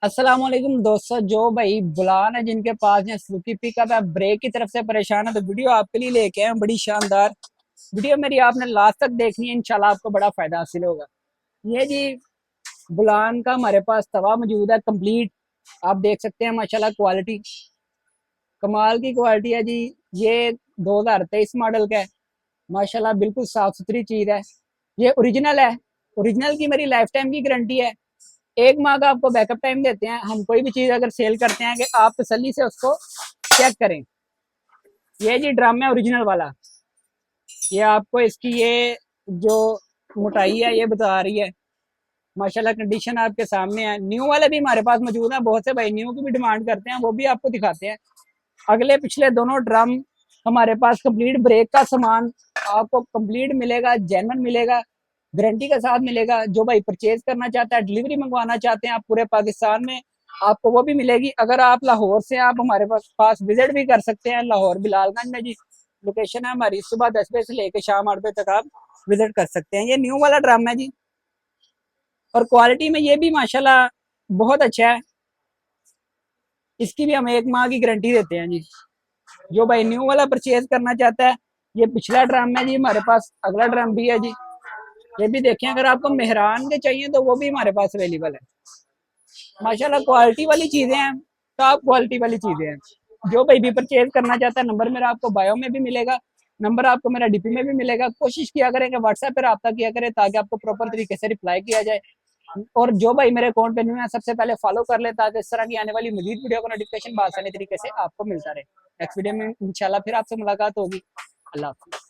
अस्सलाम वालेकुम दोस्तों। जो भाई बुलान है जिनके पास या सुजुकी पिकअप है, ब्रेक की तरफ से परेशान है, तो वीडियो आपके लिए लेके आए हैं बड़ी शानदार। वीडियो मेरी आपने लास्ट तक देखनी है, इंशाल्लाह आपको बड़ा फायदा हासिल होगा। ये जी बुलान का हमारे पास तवा मौजूद है कंप्लीट। आप देख सकते हैं माशाल्लाह क्वालिटी कमाल की क्वालिटी है जी। ये 2023 मॉडल का है। माशाल्लाह बिल्कुल साफ सुथरी चीज है। ये ओरिजिनल है। ओरिजिनल की मेरी लाइफ टाइम की गारंटी है। 1 माह का आपको बैकअप टाइम देते हैं। हम कोई भी चीज अगर सेल करते हैं कि आप तसल्ली से उसको चेक करें। ये जी ड्रम है ओरिजिनल वाला। ये आपको इसकी ये जो मोटाई है ये बता रही है। माशाल्लाह कंडीशन आपके सामने है। न्यू वाले भी हमारे पास मौजूद है। बहुत से भाई न्यू की भी डिमांड करते हैं, वो भी आपको दिखाते हैं। अगले पिछले दोनों ड्रम हमारे पास कंप्लीट ब्रेक का सामान आपको कंप्लीट मिलेगा, जेन्युइन मिलेगा, गारंटी के साथ मिलेगा। जो भाई परचेज करना चाहता है, डिलीवरी मंगवाना चाहते हैं आप पूरे पाकिस्तान में, आपको वो भी मिलेगी। अगर आप लाहौर से आप हमारे पास विजिट भी कर सकते हैं। लाहौर बिलालगंज में जी लोकेशन है हमारी। सुबह 10 बजे से लेकर शाम 8 बजे तक आप विजिट कर सकते हैं। ये न्यू वाला ड्रम है जी। और क्वालिटी में ये भी माशाल्लाह बहुत अच्छा है। इसकी भी हम 1 माह की गारंटी देते हैं जी। जो भाई न्यू वाला परचेज करना चाहता है, ये पिछला ड्रम है जी हमारे पास। अगला ड्रम भी है जी, ये भी देखें। अगर आपको मेहरान के चाहिए तो वो भी हमारे पास अवेलेबल है। माशाल्लाह क्वालिटी वाली चीजें हैं, टॉप क्वालिटी वाली चीजें हैं। जो भाई भी परचेज करना चाहता है, नंबर मेरा आपको बायो में भी मिलेगा, नंबर आपको मेरा डीपी में भी मिलेगा। कोशिश किया करें कि व्हाट्सएप पर रब्ता किया करें ताकि आपको प्रॉपर तरीके से रिप्लाई किया जाए। और जो भाई मेरे अकाउंट पे न्यू है, सबसे पहले फॉलो कर ले ताकि इस तरह की आने वाली मजीद वीडियो का नोटिफिकेशन आसानी तरीके से आपको मिलता रहे। नेक्स्ट वीडियो में इंशाल्लाह फिर आपसे मुलाकात होगी। अल्लाह हाफिज़।